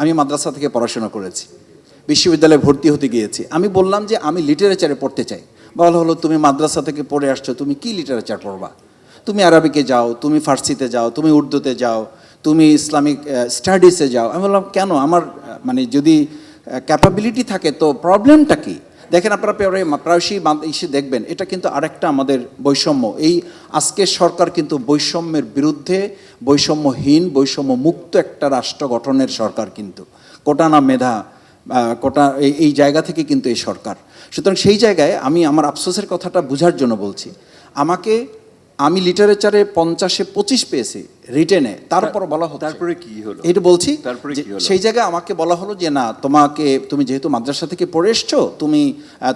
আমি মাদ্রাসা থেকে পড়াশোনা করেছি, বিশ্ববিদ্যালয়ে ভর্তি হতে গিয়েছি। আমি বললাম যে আমি লিটারেচারে পড়তে চাই। বলা হলো তুমি মাদ্রাসা থেকে পড়ে আসছো, তুমি কি লিটারেচার পড়বা? তুমি আরবিকে যাও, তুমি ফার্সিতে যাও, তুমি উর্দুতে যাও, তুমি ইসলামিক স্টাডিজে যাও। আমি বললাম কেন, আমার মানে যদি ক্যাপাবিলিটি থাকে তো প্রবলেমটা কি? দেখেন আপনারা প্রায়শই ইসে দেখবেন, এটা কিন্তু আরেকটা আমাদের বৈষম্য। এই আজকের সরকার কিন্তু বৈষম্যের বিরুদ্ধে, বৈষম্যহীন, বৈষম্য মুক্ত একটা রাষ্ট্র গঠনের সরকার, কিন্তু কোটা না মেধা, কোটা এই জায়গা থেকে কিন্তু এই সরকার। সুতরাং সেই জায়গায় আমি আমার আফসোসের কথাটা বোঝার জন্য বলছি। আমি লিটারেচারে 50-এ 25 পেয়েছি রিটেনে, তারপর বলা হতো তারপরে কি হলো এটা বলছি। তারপরে কি হলো? সেই জায়গায় আমাকে বলা হলো যে না, তুমি যেহেতু মাদ্রাসা থেকে পড়ে এসছো, তুমি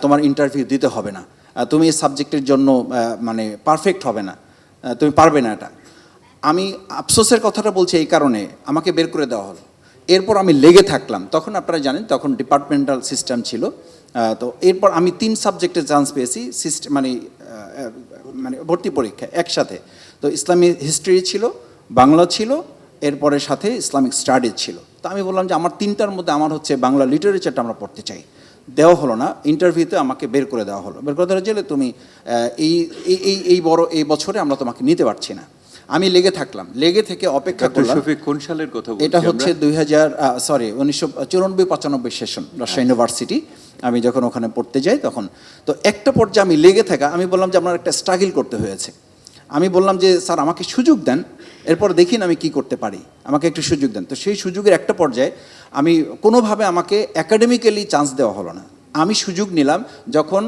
তোমার ইন্টারভিউ দিতে হবে না, তুমি এই সাবজেক্টের জন্য মানে পারফেক্ট হবে না, তুমি পারবে না এটা। আমি আফসোসের কথাটা বলছি এই কারণে, আমাকে বের করে দেওয়া হলো। এরপর আমি লেগে থাকলাম, তখন আপনারা জানেন তখন ডিপার্টমেন্টাল সিস্টেম ছিল। তো এরপর আমি 3 সাবজেক্টে চান্স পেয়েছি মানে ভর্তি পরীক্ষা একসাথে। তো ইসলামিক হিস্ট্রি ছিল, বাংলা ছিল, এরপরে সাথে ইসলামিক স্টাডিজ ছিল। তো আমি বললাম যে আমার 3টার মধ্যে আমার হচ্ছে বাংলা লিটারেচারটা আমরা পড়তে চাই। দেওয়া হলো না, ইন্টারভিউতে আমাকে বের করে দেওয়া হলো। বের করে দেওয়া গেলে তুমি এই বছরে আমরা তোমাকে নিতে পারছি না। আমি লেগে থাকলাম, লেগে থেকে অপেক্ষা করলাম। কোন সালের কথা বলছেন? এটা হচ্ছে 1994-95 সেশন, রাজশাহী ইউনিভার্সিটি। আমি যখন ওখানে পড়তে যাই তখন। তো একটা পর্যায়ে আমি লেগে থাকা, আমি বললাম যে আপনার একটা স্ট্রাগল করতে হয়েছে। আমি বললাম যে স্যার আমাকে সুযোগ দেন, এরপর দেখি আমি কি করতে পারি, আমাকে একটু সুযোগ দেন। তো সেই সুযোগের একটা পর্যায়ে আমি কোনোভাবে আমাকে একাডেমিক্যালি চান্স দেওয়া হলো না। আমি সুযোগ নিলাম যখন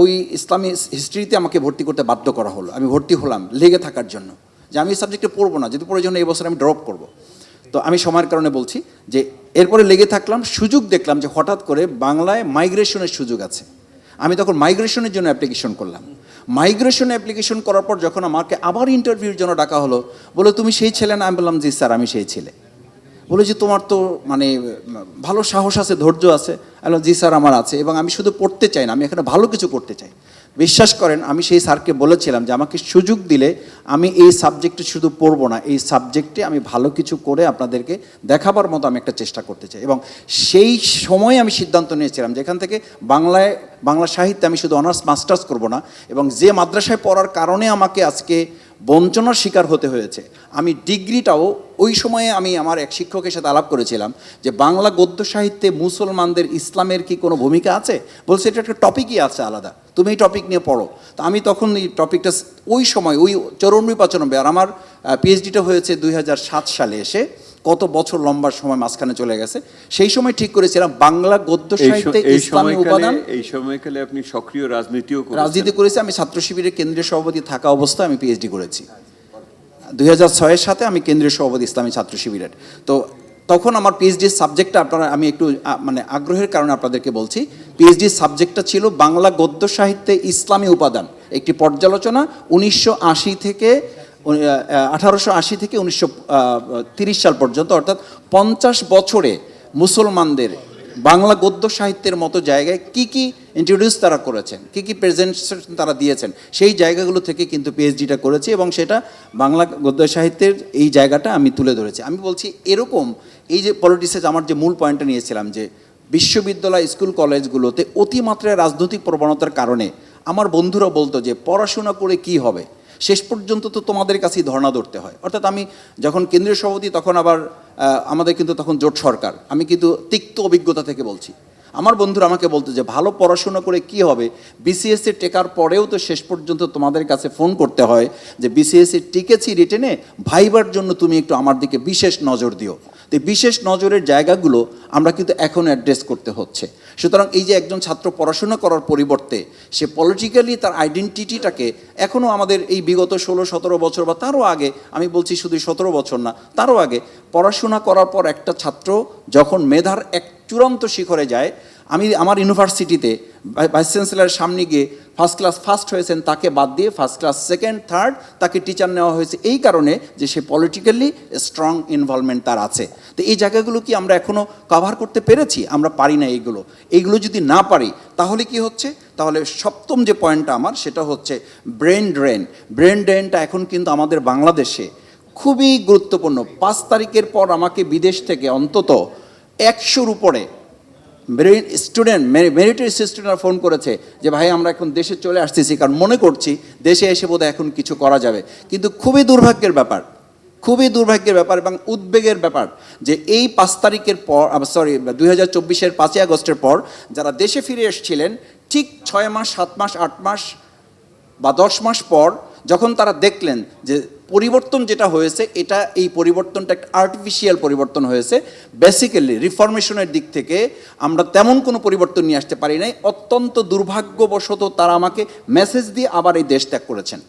ওই ইসলামী হিস্ট্রিতে আমাকে ভর্তি করতে বাধ্য করা হলো। আমি ভর্তি হলাম লেগে থাকার জন্য, যে আমি এই সাবজেক্টে পড়বো না, যদি প্রয়োজন এই বছর আমি ড্রপ করব। তো আমি সময়ের কারণে বলছি যে এরপরে লেগে থাকলাম, সুযোগ দেখলাম যে হঠাৎ করে বাংলায় মাইগ্রেশনের সুযোগ আছে। আমি তখন মাইগ্রেশনের জন্য অ্যাপ্লিকেশন করলাম। মাইগ্রেশনে অ্যাপ্লিকেশন করার পর যখন আমাকে আবার ইন্টারভিউর জন্য ডাকা হলো, বলে তুমি সেই ছেলে না? আমি বললাম জি স্যার আমি সেই ছেলে। বলে যে তোমার তো মানে ভালো সাহস আছে, ধৈর্য আছে। আমি বললাম জি স্যার আমার আছে, এবং আমি শুধু পড়তে চাই না, আমি এখানে ভালো কিছু করতে চাই। বিশ্বাস করেন আমি সেই স্যারকে বলেছিলাম যে আমাকে সুযোগ দিলে আমি এই সাবজেক্টে শুধু পড়বো না, এই সাবজেক্টে আমি ভালো কিছু করে আপনাদেরকে দেখাবার মতো আমি একটা চেষ্টা করতে চাই। এবং সেই সময় আমি সিদ্ধান্ত নিয়েছিলাম যে এখান থেকে বাংলা সাহিত্যে আমি শুধু অনার্স মাস্টার্স করব না, এবং যে মাদ্রাসায় পড়ার কারণে আমাকে আজকে বঞ্চনার শিকার হতে হয়েছে, আমি ডিগ্রিটাও ওই সময়ে আমি আমার এক শিক্ষকের সাথে আলাপ করেছিলাম যে বাংলা গদ্য সাহিত্যে মুসলমানদের ইসলামের কি কোনো ভূমিকা আছে? বলছে এটা একটা টপিকই আছে আলাদা, তুমি এই টপিক নিয়ে পড়ো। তো আমি তখন এই টপিকটা ওই সময় ওই 94-95, আর আমার পিএইচডিটা হয়েছে 2007 সালে এসে, কত বছর লম্বা সময় মাঝখানে চলে গেছে। সেই সময় ঠিক করেছিলাম বাংলা গদ্য সাহিত্যে ইসলামী উপাদান। এই সময়কালে আপনি সক্রিয় রাজনীতি করেছি। আমি ছাত্র শিবিরের কেন্দ্রীয় সভাপতি থাকা অবস্থায় আমি পিএইচডি করেছি। 2006-এর সাথে আমি কেন্দ্রীয় সভাপতি ইসলামী ছাত্র শিবিরের। তো তখন আমার পিএইচডির সাবজেক্টটা আমি একটু মানে আগ্রহের কারণে আপনাদেরকে বলছি, পিএইচডির সাবজেক্টটা ছিল বাংলা গদ্য সাহিত্যে ইসলামী উপাদান, একটি পর্যালোচনা 1880 থেকে 1930 সাল পর্যন্ত, অর্থাৎ 50 বছরে মুসলমানদের বাংলা গদ্য সাহিত্যের মতো জায়গায় কি কি ইন্ট্রোডিউস তারা করেছেন, কি কি প্রেজেন্টেশন তারা দিয়েছেন, সেই জায়গাগুলো থেকে কিন্তু পিএইচডিটা করেছি, এবং সেটা বাংলা গদ্য সাহিত্যের এই জায়গাটা আমি তুলে ধরেছি। আমি বলছি এরকম এই যে পলিটিক্সে আমার যে মূল পয়েন্টটা নিয়েছিলাম, যে বিশ্ববিদ্যালয় স্কুল কলেজগুলোতে অতিমাত্রায় রাজনৈতিক প্রবণতার কারণে আমার বন্ধুরা বলতো যে পড়াশোনা করে কি হবে, শেষ পর্যন্ত তো তোমাদের কাছেই ধর্ণা ধরতে হয়। অর্থাৎ আমি যখন কেন্দ্রীয় সভাপতি, তখন আবার আমাদের কিন্তু তখন জোট সরকার, আমি কিন্তু তিক্ত অভিজ্ঞতা থেকে বলছি। আমার বন্ধুরা আমাকে বলতো যে ভালো পড়াশোনা করে কি হবে, বিসিএসসি টেকার পরেও তো শেষ পর্যন্ত তোমাদের কাছে ফোন করতে হয় যে বিসিএসসি টিকেছি রিটেনে, ভাইবার জন্য তুমি একটু আমার দিকে বিশেষ নজর দিও। তো বিশেষ নজরের জায়গাগুলো আমরা কিন্তু এখন অ্যাড্রেস করতে হচ্ছে। সুতরাং এই যে একজন ছাত্র পড়াশোনা করার পরিবর্তে সে পলিটিক্যালি তার আইডেন্টিটিটাকে এখনও আমাদের এই বিগত 16-17 বছর বা তারও আগে, আমি বলছি শুধু 17 বছর না, তারও আগে পড়াশোনা করার পর একটা ছাত্র যখন মেধার এক চূড়ান্ত শিখরে যায়, আমার ইউনিভার্সিটিতে ভাইস চ্যান্সেলরের সামনে গিয়ে ফার্স্ট ক্লাস ফার্স্ট হয়েছেন, তাকে বাদ দিয়ে ফার্স্ট ক্লাস সেকেন্ড থার্ড তাকে টিচার নেওয়া হয়েছে, এই কারণে যে সে পলিটিক্যালি স্ট্রং ইনভলভমেন্ট তার আছে। তো এই জায়গাগুলো কি আমরা এখনও কভার করতে পেরেছি? আমরা পারি না। এইগুলো যদি না পারি তাহলে কি হচ্ছে, তাহলে সপ্তম যে পয়েন্টটা আমার, সেটা হচ্ছে ব্রেন ড্রেনটা এখন কিন্তু আমাদের বাংলাদেশে খুবই গুরুত্বপূর্ণ। 5 তারিখের পর আমাকে বিদেশ থেকে অন্তত 100-র উপরে মেরিটারি স্টুডেন্টরা ফোন করেছে যে ভাই আমরা এখন দেশে চলে আসতেছি, কারণ মনে করছি দেশে এসে বোধহয় এখন কিছু করা যাবে। কিন্তু খুবই দুর্ভাগ্যের ব্যাপার এবং উদ্বেগের ব্যাপার যে এই 5 তারিখের পর, 2024-এর 5ই আগস্টের পর যারা দেশে ফিরে এসেছিলেন, ঠিক 6 মাস, 7 মাস, 8 মাস বা 10 মাস পর যখন তারা দেখলেন যে পরিবর্তন যেটা হয়েছে, এই পরিবর্তনটা একটা আর্টিফিশিয়াল পরিবর্তন হয়েছে। বেসিক্যালি রিফরমেশনের দিক থেকে আমরা তেমন কোনো পরিবর্তন নিয়ে আসতে পারি নাই। অত্যন্ত দুর্ভাগ্যবশত তারা আমাকে মেসেজ দিয়ে আবার এই দেশ ত্যাগ করেছেন।